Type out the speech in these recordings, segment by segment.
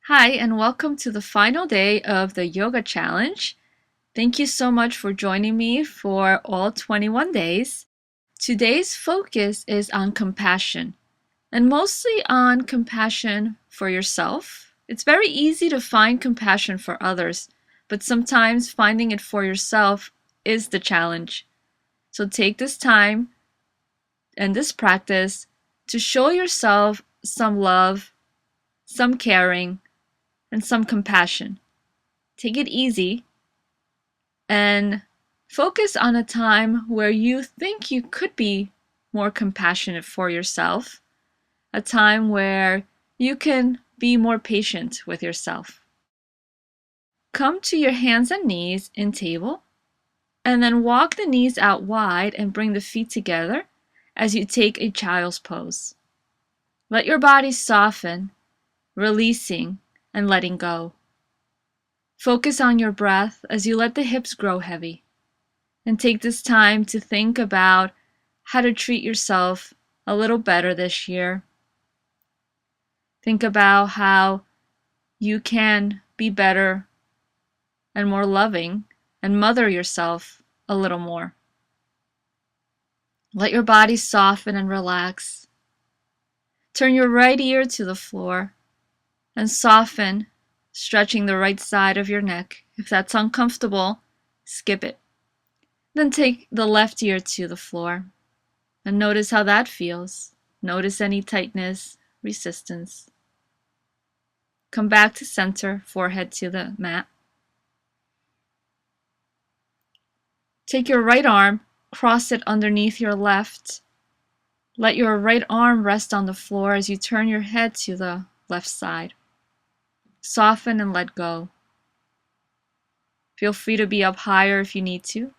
Hi, and welcome to the final day of the yoga challenge. Thank you so much for joining me for all 21 days. Today's focus is on compassion, and mostly on compassion for yourself. It's very easy to find compassion for others, but sometimes finding it for yourself is the challenge. So take this time and this practice to show yourself some love, some caring, and some compassion. Take it easy and focus on a time where you think you could be more compassionate for yourself, a time where you can be more patient with yourself. Come to your hands and knees in table, and then walk the knees out wide and bring the feet together as you take a child's pose. Let your body soften, releasing and letting go. Focus on your breath as you let the hips grow heavy. And take this time to think about how to treat yourself a little better this year. Think about how you can be better and more loving and mother yourself a little more. Let your body soften and relax. Turn your right ear to the floor and soften, stretching the right side of your neck. If that's uncomfortable, skip it. Then take the left ear to the floor and notice how that feels. Notice any tightness, resistance. Come back to center, forehead to the mat. Take your right arm, cross it underneath your left. Let your right arm rest on the floor as you turn your head to the left side. Soften and let go. Feel free to be up higher if you need to.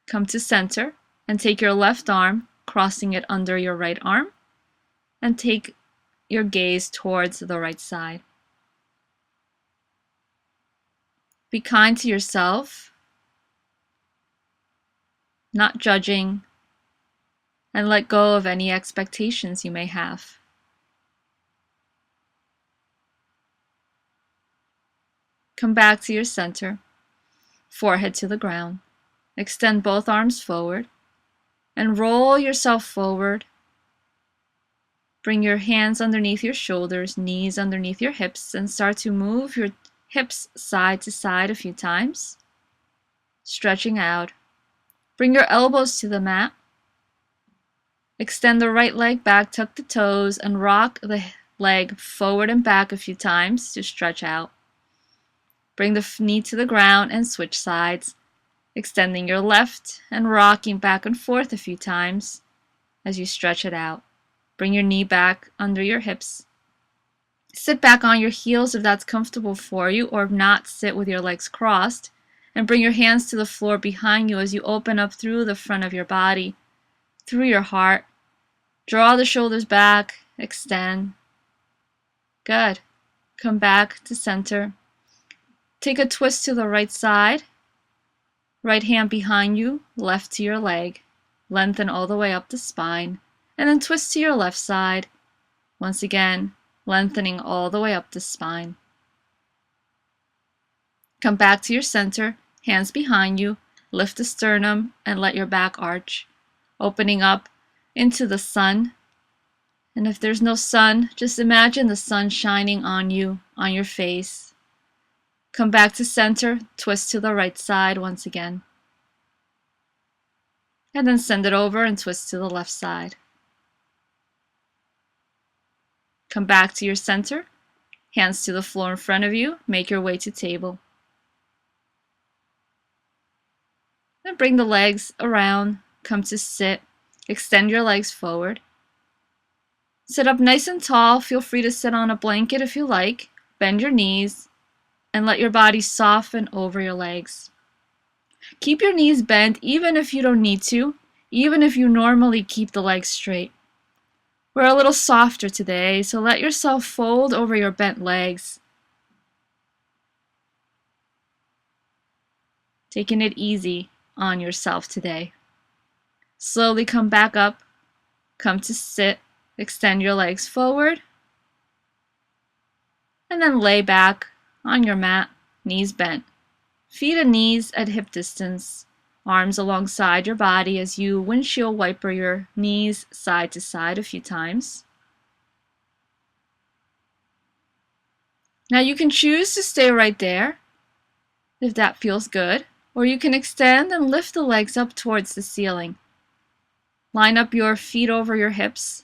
Come to center and take your left arm, crossing it under your right arm, and take your gaze towards the right side. Be kind to yourself, not judging, and let go of any expectations you may have. Come back to your center, forehead to the ground. Extend both arms forward and roll yourself forward. Bring your hands underneath your shoulders, knees underneath your hips, and start to move your hips side to side a few times, stretching out. Bring your elbows to the mat. Extend the right leg back, tuck the toes, and rock the leg forward and back a few times to stretch out. Bring the knee to the ground and switch sides, extending your left and rocking back and forth a few times as you stretch it out. Bring your knee back under your hips. Sit back on your heels if that's comfortable for you, or if not, sit with your legs crossed, and bring your hands to the floor behind you as you open up through the front of your body, through your heart. Draw the shoulders back, extend. Good. Come back to center. Take a twist to the right side. Right hand behind you, left to your leg. Lengthen all the way up the spine. And then twist to your left side. Once again, lengthening all the way up the spine. Come back to your center, hands behind you. Lift the sternum and let your back arch, opening up into the sun. And if there's no sun, just imagine the sun shining on you, on your face. Come back to center, twist to the right side once again. And then send it over and twist to the left side. Come back to your center, hands to the floor in front of you, make your way to table. Then bring the legs around, come to sit, extend your legs forward. Sit up nice and tall, feel free to sit on a blanket if you like, bend your knees, and let your body soften over your legs. Keep your knees bent even if you don't need to, even if you normally keep the legs straight. We're a little softer today, so let yourself fold over your bent legs. Taking it easy on yourself today. Slowly come back up Come to sit, extend your legs forward, and then lay back on your mat, knees bent. Feet and knees at hip distance, arms alongside your body as you windshield wiper your knees side to side a few times. Now you can choose to stay right there if that feels good, or you can extend and lift the legs up towards the ceiling. Line up your feet over your hips.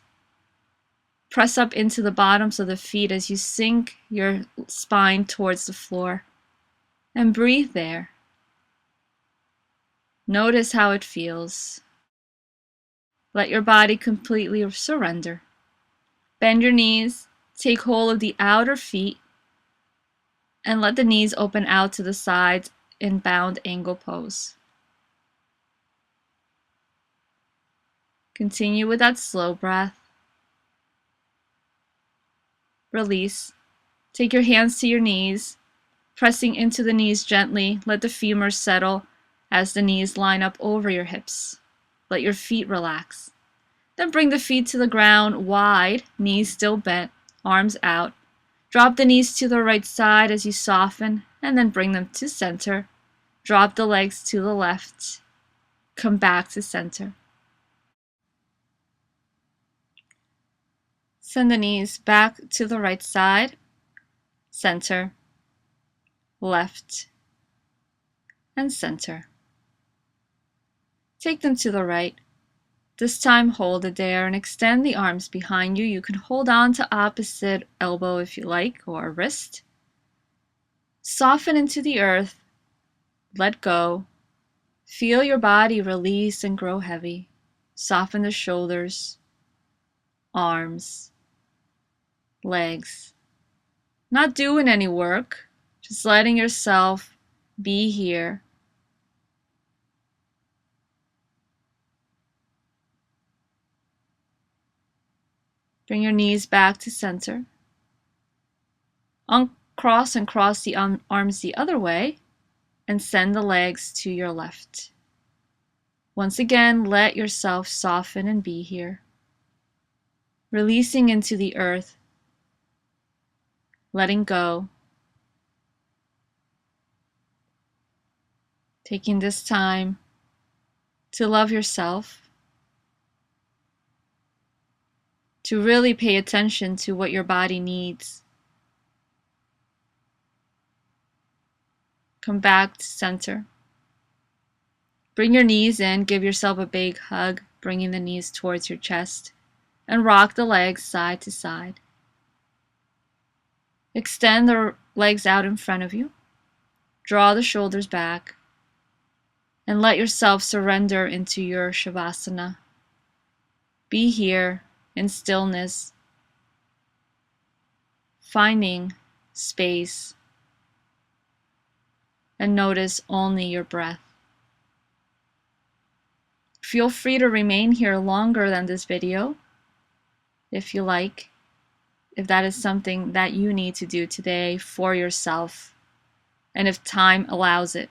Press up into the bottoms of the feet as you sink your spine towards the floor. And breathe there. Notice how it feels. Let your body completely surrender. Bend your knees, take hold of the outer feet, and let the knees open out to the sides in bound angle pose. Continue with that slow breath. Release. Take your hands to your knees, pressing into the knees gently. Let the femurs settle as the knees line up over your hips. Let your feet relax. Then bring the feet to the ground wide, knees still bent, arms out. Drop the knees to the right side as you soften, and then bring them to center. Drop the legs to the left. Come back to center. Send the knees back to the right side, center, left, and center. Take them to the right. This time hold it there and extend the arms behind you. You can hold on to opposite elbow if you like, or wrist. Soften into the earth. Let go. Feel your body release and grow heavy. Soften the shoulders, arms, legs. Not doing any work, just letting yourself be here. Bring your knees back to center. Uncross and cross the arms the other way and send the legs to your left. Once again, let yourself soften and be here. Releasing into the earth, letting go. Taking this time to love yourself, to really pay attention to what your body needs. Come back to center. Bring your knees in, give yourself a big hug, bringing the knees towards your chest, and rock the legs side to side. Extend the legs out in front of you. Draw the shoulders back, and let yourself surrender into your Shavasana. Be here in stillness, finding space, and notice only your breath. Feel free to remain here longer than this video, if you like, if that is something that you need to do today for yourself, and if time allows it.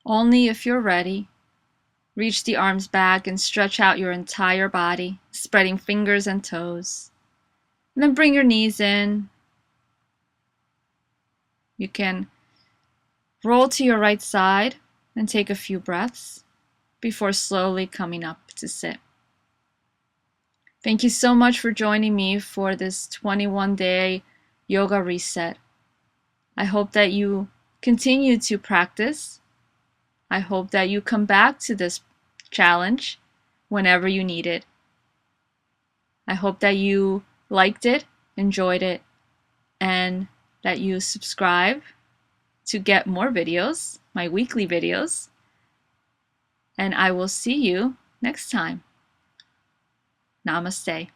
Only if you're ready, reach the arms back and stretch out your entire body, spreading fingers and toes. And then bring your knees in. You can roll to your right side and take a few breaths before slowly coming up to sit. Thank you so much for joining me for this 21-day yoga reset. I hope that you continue to practice. I hope that you come back to this challenge whenever you need it. I hope that you liked it, enjoyed it, and that you subscribe to get more videos, my weekly videos. And I will see you next time. Namaste.